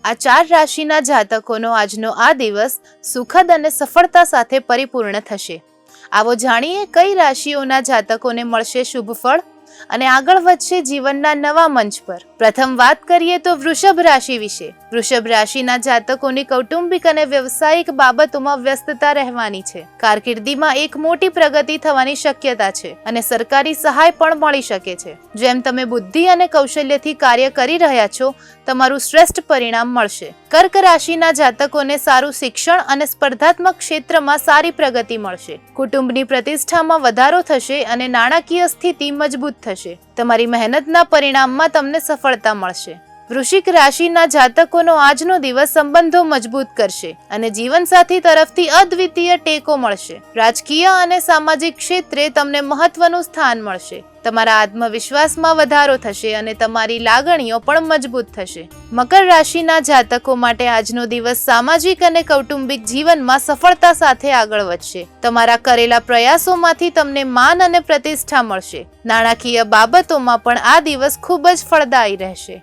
આ 4 રાશિના જાતકોનો આજનો આ દિવસ સુખદ અને સફળતા સાથે પરિપૂર્ણ થશે. આવો જાણીએ કઈ રાશિઓના જાતકોને મળશે શુભ ફળ અને આગળ વધશે જીવનના નવા મંચ પર. પ્રથમ વાત કરીએ તો વૃષભ રાશિ વિશે. વૃષભ રાશિના જાતકોની કૌટુંબિક અને વ્યવસાયિક બાબતોમાં વ્યસ્તતા રહેવાની છે. કારકિર્દીમાં એક મોટી પ્રગતિ થવાની શક્યતા છે અને સરકારી સહાય પણ મળી શકે છે. જેમ તમે બુદ્ધિ અને કૌશલ્યથી કાર્ય કરી રહ્યા છો, તમારું શ્રેષ્ઠ પરિણામ મળશે. કર્ક રાશિના જાતકોને સારું શિક્ષણ અને સ્પર્ધાત્મક ક્ષેત્રમાં સારી પ્રગતિ મળશે. કુટુંબની પ્રતિષ્ઠામાં વધારો થશે અને નાણાકીય સ્થિતિ મજબૂત થશે. તમારી મહેનતના પરિણામમાં તમને સફળતા મળશે. વૃશ્ચિક રાશિના જાતકોનો આજનો દિવસ સંબંધો મજબૂત કરશે અને જીવનસાથી તરફથી અદ્વિતીય ટેકો મળશે. રાજકીય અને સામાજિક ક્ષેત્રે તમને મહત્વનું સ્થાન મળશે. તમારા આત્મવિશ્વાસમાં વધારો થશે અને તમારી લાગણીઓ પણ મજબૂત થશે. મકર રાશિના જાતકો માટે આજનો દિવસ સામાજિક અને કૌટુંબિક જીવનમાં સફળતા સાથે આગળ વધશે. તમારા કરેલા પ્રયાસોમાંથી તમને માન અને પ્રતિષ્ઠા મળશે. નાણાકીય બાબતોમાં પણ આ દિવસ ખૂબ જ ફળદાયી રહેશે.